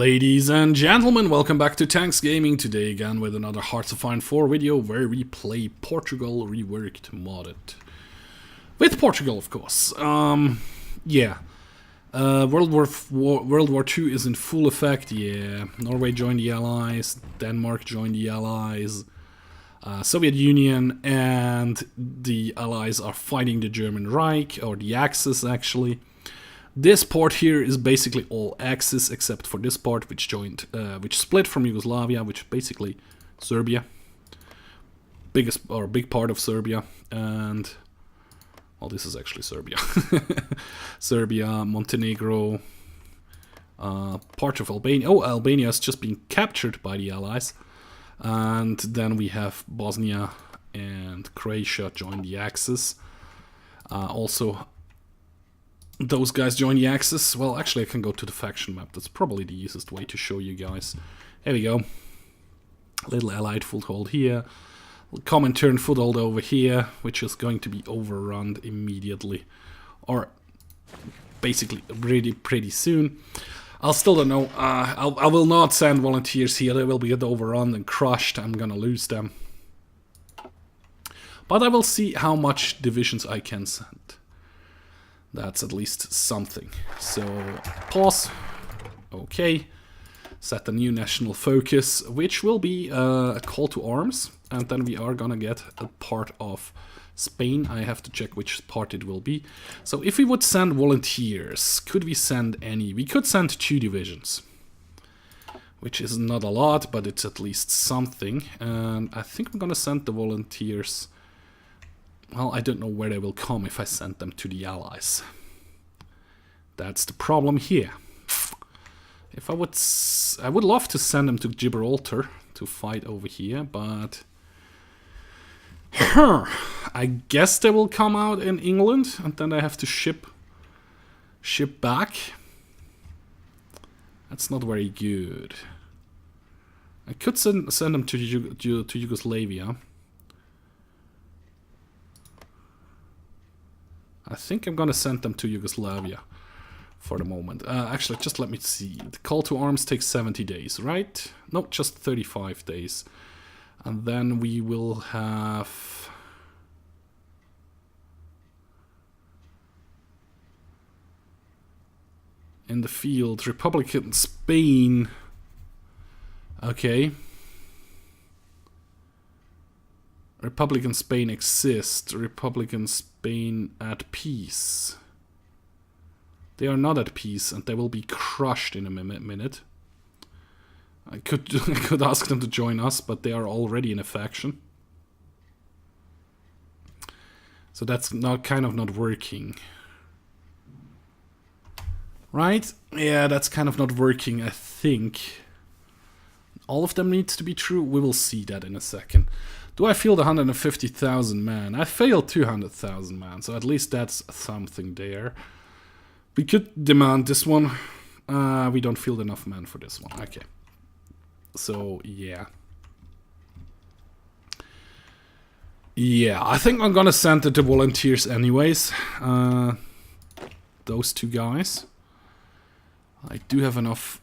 Ladies and gentlemen, welcome back to Tanks Gaming. Today again with another Hearts of Iron 4 video where we play Portugal Reworked modded. With Portugal, of course. Yeah. World War II is in full effect, yeah. Norway joined the Allies, Denmark joined the Allies, Soviet Union and the Allies are fighting the German Reich, or the Axis actually. This part here is basically all Axis except for this part, which split from Yugoslavia, which is basically Serbia, big part of Serbia, and well, this is actually Serbia, Serbia, Montenegro, part of Albania. Oh, Albania has just been captured by the Allies, and then we have Bosnia and Croatia join the Axis. Also, those guys join the Axis. Well, actually I can go to the faction map. That's probably the easiest way to show you guys. Here we go. Little Allied foothold here. Comintern foothold over here, which is going to be overrun immediately. Or basically pretty soon. I'll still don't know. I will not send volunteers here. They will get overrun and crushed. I'm gonna lose them. But I will see how much divisions I can send. That's at least something. So, pause. Okay. Set a new national focus, which will be a call to arms. And then we are gonna get a part of Spain. I have to check which part it will be. So if we would send volunteers, could we send any? We could send 2 divisions. Which is not a lot, but it's at least something. And I think I'm gonna send the volunteers. Well, I don't know where they will come if I send them to the Allies. That's the problem here. If I would love to send them to Gibraltar to fight over here, but I guess they will come out in England, and then I have to ship back. That's not very good. I could send them to Yugoslavia. I think I'm gonna send them to Yugoslavia for the moment. Actually, just let me see. The call to arms takes 70 days, right? No, just 35 days. And then we will have... in the field, Republican Spain. Okay. Republican Spain exists. Republican Spain at peace. They are not at peace, and they will be crushed in a minute. I could ask them to join us, but they are already in a faction. So that's kind of not working. Right? Yeah, that's kind of not working, I think. All of them needs to be true. We will see that in a second. Do I field 150,000 man? I failed 200,000 man, so at least that's something there. We could demand this one. We don't field enough men for this one. Okay. So, yeah. Yeah, I think I'm gonna send it to volunteers anyways. Those 2 guys. I do have enough...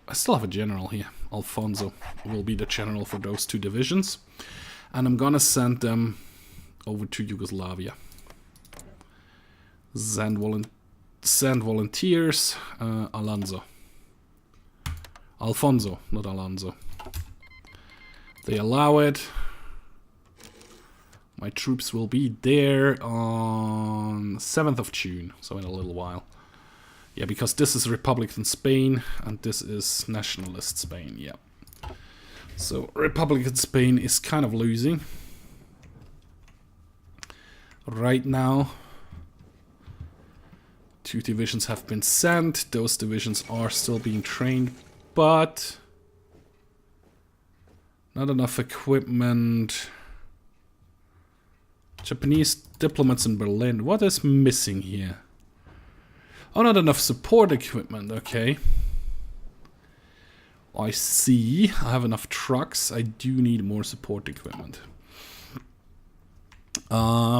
I still have a general here. Alfonso will be the general for those 2 divisions. And I'm gonna send them over to Yugoslavia. Send volunteers. Alfonso, not Alonso. They allow it. My troops will be there on 7th of June, so in a little while. Yeah, because this is Republican Spain and this is Nationalist Spain, yeah. So, Republican Spain is kind of losing right now. 2 divisions have been sent. Those divisions are still being trained, but not enough equipment. Japanese diplomats in Berlin. What is missing here? Oh, not enough support equipment. Okay. I see. I have enough trucks. I do need more support equipment.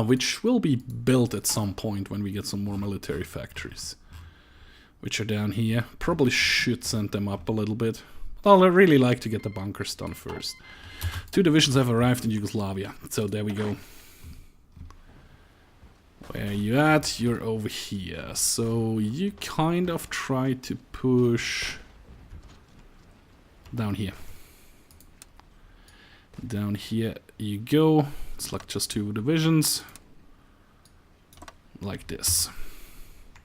Which will be built at some point when we get some more military factories. which are down here. Probably should send them up a little bit. But I'd really like to get the bunkers done first. 2 divisions have arrived in Yugoslavia, so there we go. Where are you at? You're over here. So you kind of try to push down here. Down here you go. It's like just 2 divisions. Like this.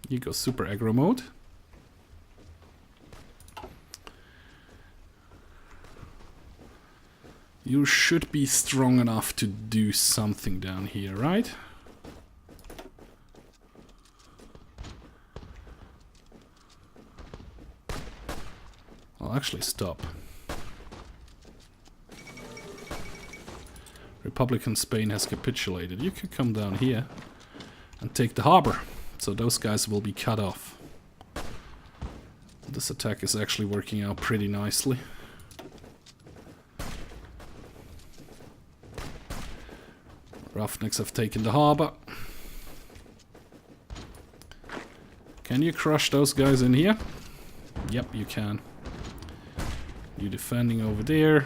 You go super aggro mode. You should be strong enough to do something down here, right? I'll actually stop. Republican Spain has capitulated. You could come down here and take the harbor. So those guys will be cut off. This attack is actually working out pretty nicely. Roughnecks have taken the harbor. Can you crush those guys in here? Yep, you can. You defending over there.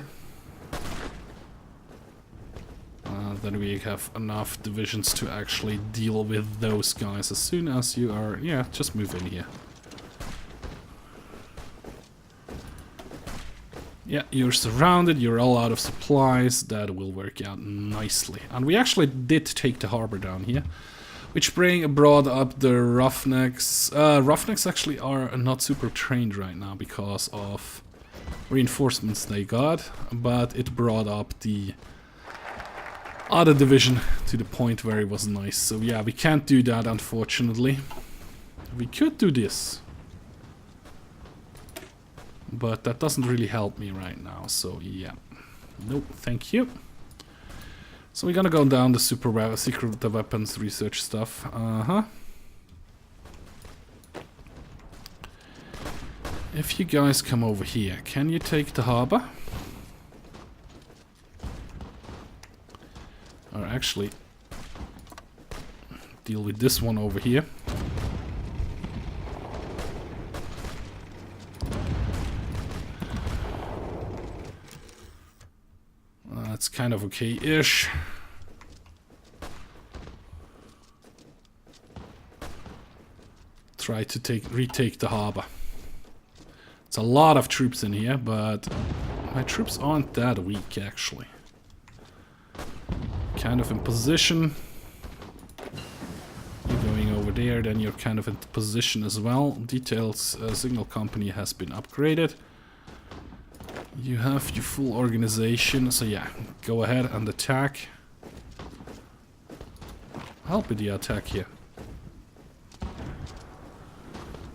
Then we have enough divisions to actually deal with those guys as soon as you are... Yeah, just move in here. Yeah, you're surrounded, you're all out of supplies. That will work out nicely. And we actually did take the harbor down here, which brought up the Roughnecks. Roughnecks actually are not super trained right now because of reinforcements they got, but it brought up the other division to the point where it was nice. So yeah, we can't do that, unfortunately. We could do this, but that doesn't really help me right now. So yeah, nope, thank you. So we're gonna go down the secret weapons research stuff. If you guys come over here, can you take the harbor? Or actually deal with this one over here. That's kind of okay-ish. Try to retake the harbor. It's a lot of troops in here, but my troops aren't that weak actually. Kind of in position. You're going over there, then you're kind of in position as well. Details signal company has been upgraded. You have your full organization, so yeah, go ahead and attack. Help with the attack here.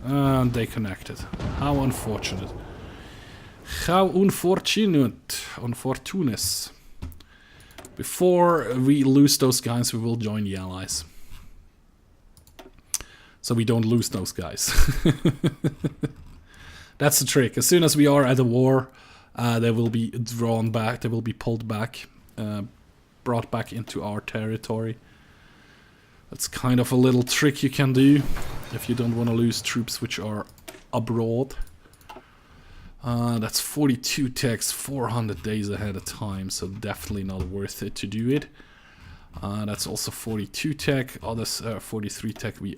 And they connected. How unfortunate. How unfortunate. Unfortunes. Before we lose those guys, we will join the Allies. So we don't lose those guys. That's the trick. As soon as we are at a war, they will be drawn back, they will be pulled back, brought back into our territory. That's kind of a little trick you can do if you don't want to lose troops which are abroad. That's 42 techs, 400 days ahead of time, so definitely not worth it to do it. That's also 42 tech. Others 43 tech we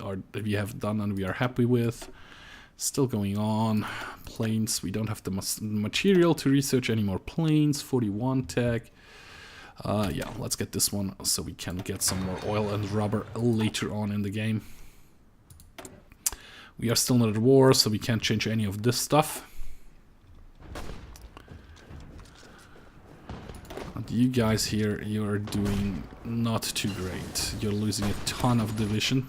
have done and we are happy with. Still going on. Planes, we don't have the material to research any more planes. 41 tech. Yeah, let's get this one so we can get some more oil and rubber later on in the game. We are still not at war, so we can't change any of this stuff. And you guys here, you are doing not too great. You're losing a ton of division.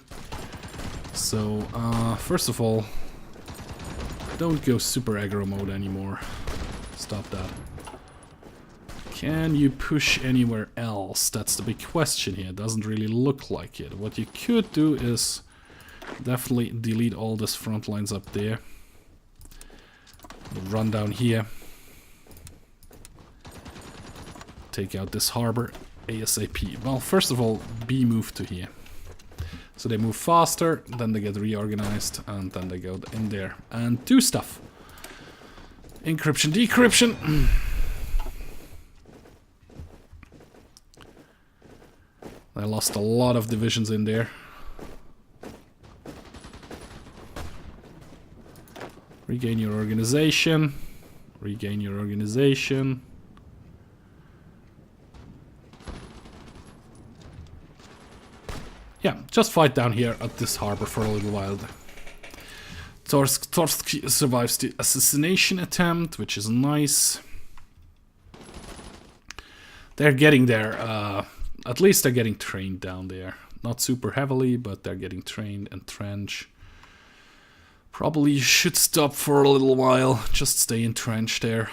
So, first of all, don't go super aggro mode anymore. Stop that. Can you push anywhere else? That's the big question here. It doesn't really look like it. What you could do is definitely delete all these front lines up there. Run down here. Take out this harbor ASAP. Well, first of all, B moved to here. So they move faster, then they get reorganized, and then they go in there and do stuff. Encryption, decryption. I lost a lot of divisions in there. Regain your organization. Regain your organization. Yeah, just fight down here at this harbor for a little while. Torsk survives the assassination attempt, which is nice. They're getting there. At least they're getting trained down there. Not super heavily, but they're getting trained. Entrench. Probably should stop for a little while. Just stay entrenched there.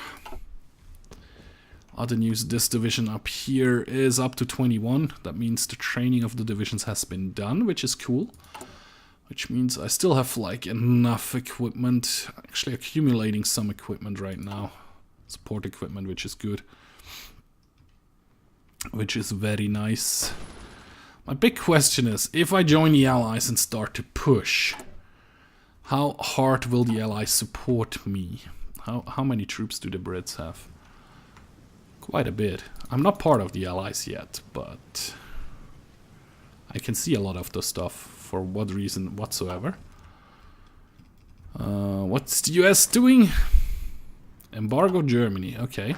Other news, this division up here is up to 21. That means the training of the divisions has been done, which is cool. Which means I still have like enough equipment. Actually accumulating some equipment right now. Support equipment, which is good. Which is very nice. My big question is, if I join the Allies and start to push, how hard will the Allies support me? How many troops do the Brits have? Quite a bit. I'm not part of the Allies yet, but I can see a lot of the stuff for what reason whatsoever. What's the US doing? Embargo Germany, okay.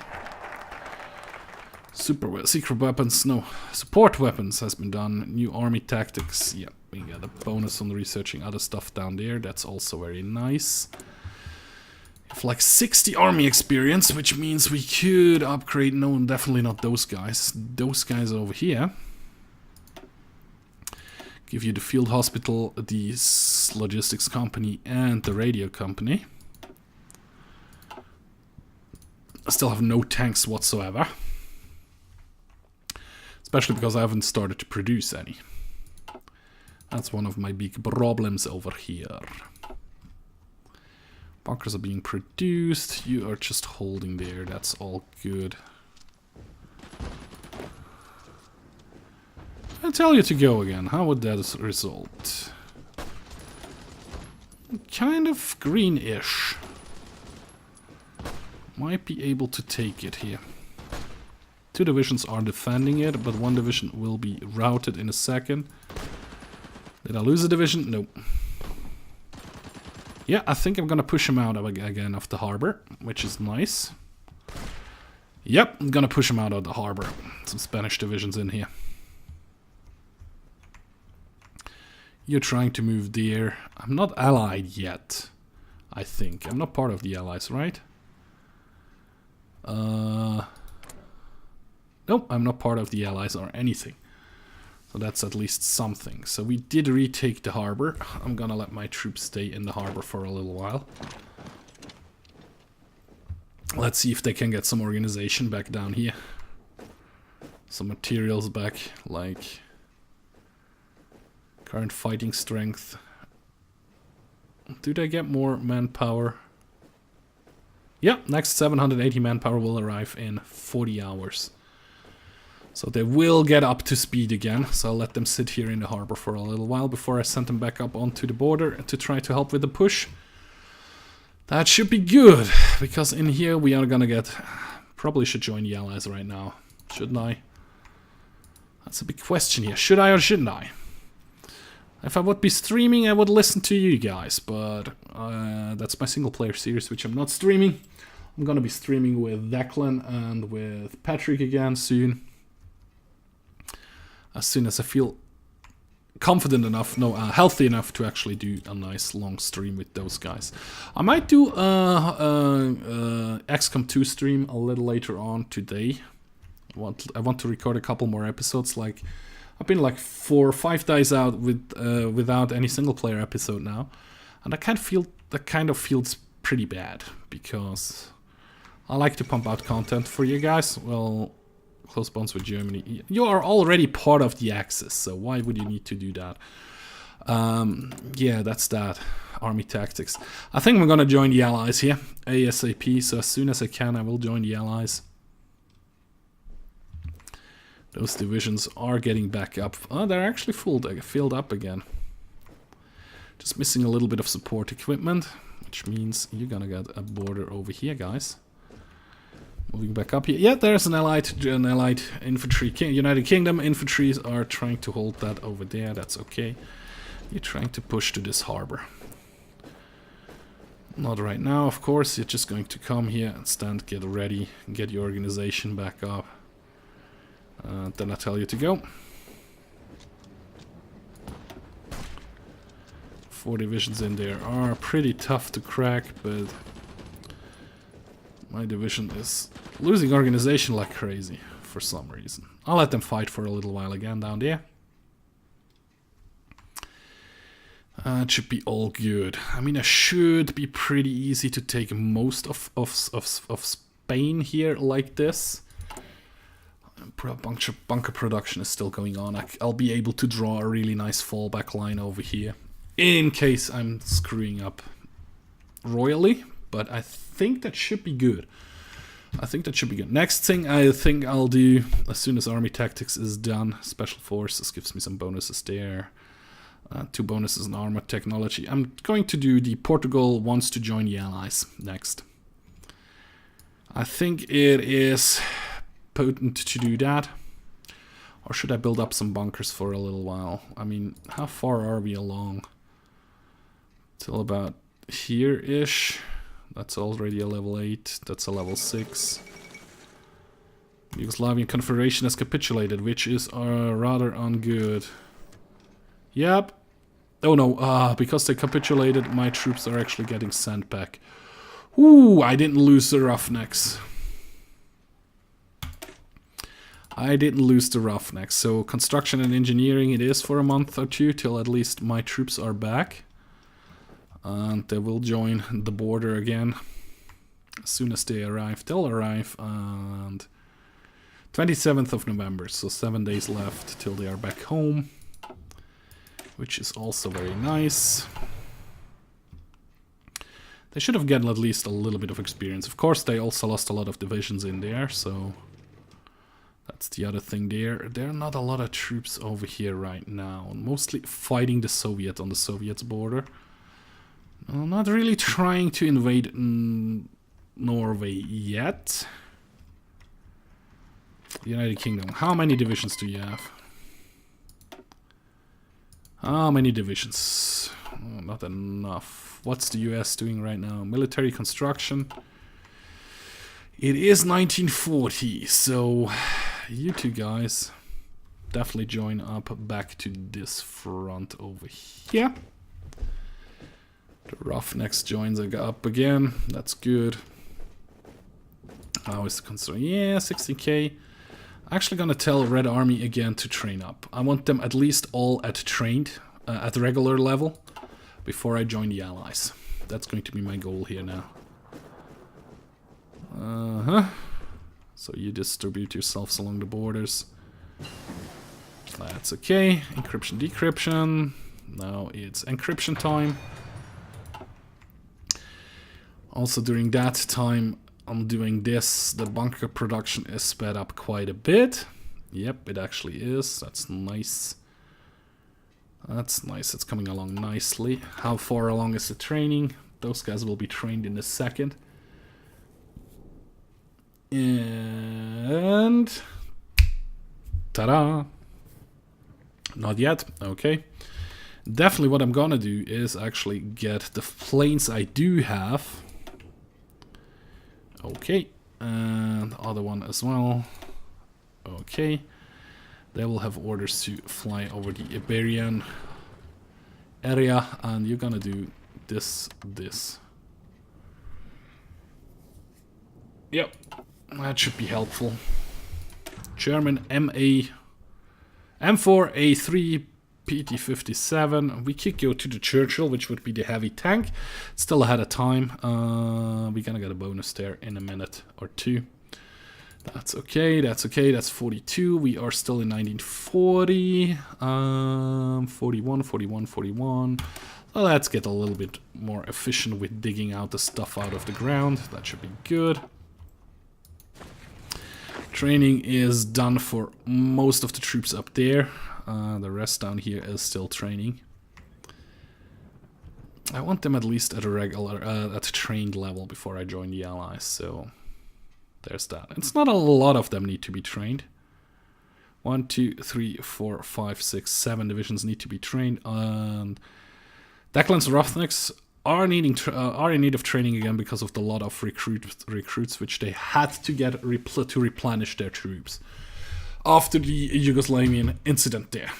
Secret weapons, no. Support weapons has been done. New army tactics, yeah. We got a bonus on researching other stuff down there. That's also very nice. Have like 60 army experience, which means we could upgrade. No, definitely not those guys. Those guys over here. Give you the field hospital, the logistics company, and the radio company. I still have no tanks whatsoever. Especially because I haven't started to produce any. That's one of my big problems over here. Bunkers are being produced. You are just holding there. That's all good. I tell you to go again. How would that result? Kind of greenish. Might be able to take it here. 2 divisions are defending it, but 1 division will be routed in a second. Did I lose a division? Nope. Yeah, I think I'm gonna push him out again of the harbor, which is nice. Yep, I'm gonna push him out of the harbor. Some Spanish divisions in here. You're trying to move there. I'm not allied yet, I think. I'm not part of the Allies, right? Nope, I'm not part of the Allies or anything. So that's at least something. So we did retake the harbor. I'm gonna let my troops stay in the harbor for a little while. Let's see if they can get some organization back down here. Some materials back, like current fighting strength. Do they get more manpower? Yeah, next 780 manpower will arrive in 40 hours. So they will get up to speed again, so I'll let them sit here in the harbor for a little while before I send them back up onto the border to try to help with the push. That should be good, because in here we are gonna get... Probably should join the Allies right now, shouldn't I? That's a big question here, should I or shouldn't I? If I would be streaming, I would listen to you guys, but that's my single player series, which I'm not streaming. I'm gonna be streaming with Declan and with Patrick again soon. As soon as I feel confident enough, healthy enough to actually do a nice long stream with those guys. I might do XCOM 2 stream a little later on today. I want to record a couple more episodes. Like I've been like 4 or 5 days out without any single player episode now, and that kind of feels pretty bad because I like to pump out content for you guys. Well. Close bonds with Germany. You are already part of the Axis, so why would you need to do that? Yeah, that's that. Army tactics. I think I'm gonna join the Allies here, ASAP, so as soon as I can I will join the Allies. Those divisions are getting back up. Oh, they're actually filled up again. Just missing a little bit of support equipment, which means you're gonna get a border over here, guys. Moving back up here. Yeah, there's an allied infantry. United Kingdom infantry are trying to hold that over there. That's okay. You're trying to push to this harbor. Not right now, of course. You're just going to come here and stand, get ready, get your organization back up. Then I tell you to go. 4 divisions in there are pretty tough to crack, but my division is losing organization like crazy for some reason. I'll let them fight for a little while again down there. It should be all good. I mean, it should be pretty easy to take most of Spain here like this. Bunker production is still going on. I'll be able to draw a really nice fallback line over here in case I'm screwing up royally, but I think that should be good. Next thing I think I'll do as soon as army tactics is done, special forces gives me some bonuses there. 2 bonuses in armor technology. I'm going to do the Portugal wants to join the Allies next. I think it is potent to do that. Or should I build up some bunkers for a little while? I mean, how far are we along? Till about here-ish. That's already a level 8. That's a level 6. Yugoslavian Confederation has capitulated, which is rather ungood. Yep. Oh no, because they capitulated, my troops are actually getting sent back. Ooh, I didn't lose the Roughnecks. So construction and engineering it is for a month or 2 till at least my troops are back. And they will join the border again as soon as they arrive. They'll arrive on 27th of November, so 7 days left till they are back home, which is also very nice. They should have gotten at least a little bit of experience. Of course, they also lost a lot of divisions in there, so that's the other thing there. There are not a lot of troops over here right now, mostly fighting the Soviet on the Soviets border. Not really trying to invade Norway yet. United Kingdom, how many divisions do you have? How many divisions? Oh, not enough. What's the US doing right now? Military construction. It is 1940, so you two guys definitely join up back to this front over here. The Roughnecks joins up again. That's good. How is the concern? Yeah, 60k. Actually gonna tell Red Army again to train up. I want them at least all trained at regular level before I join the Allies. That's going to be my goal here now. So you distribute yourselves along the borders. That's okay. Encryption, decryption. Now it's encryption time. Also during that time I'm doing this. The bunker production is sped up quite a bit. Yep, it actually is. That's nice. That's nice. It's coming along nicely. How far along is the training? Those guys will be trained in a second. And ta-da! Not yet. Okay. Definitely what I'm gonna do is actually get the planes I do have. Okay. And the other one as well. Okay. They will have orders to fly over the Iberian area, and you're gonna do this. Yep, that should be helpful. German M4A3 PT57. We could go to the Churchill, which would be the heavy tank. Still ahead of time. We're gonna get a bonus there in a minute or two. That's okay, that's okay, that's 42. We are still in 1940. 41, 41, 41. Well, let's get a little bit more efficient with digging out the stuff out of the ground. That should be good. Training is done for most of the troops up there. The rest down here is still training. I want them at least at a regular, at a trained level before I join the Allies, so there's that. It's not a lot of them need to be trained. 1, 2, 3, 4, 5, 6, 7 divisions need to be trained, and Declan's Roughnecks are in need of training again because of the lot of recruits which they had to get to replenish their troops after the Yugoslavian incident there.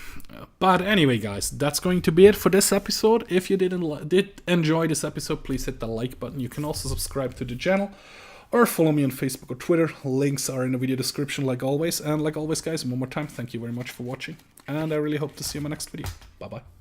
But anyway, guys, that's going to be it for this episode. If you did enjoy this episode, please hit the like button. You can also subscribe to the channel or follow me on Facebook or Twitter. Links are in the video description like always. And like always, guys, one more time, thank you very much for watching. And I really hope to see you in my next video. Bye-bye.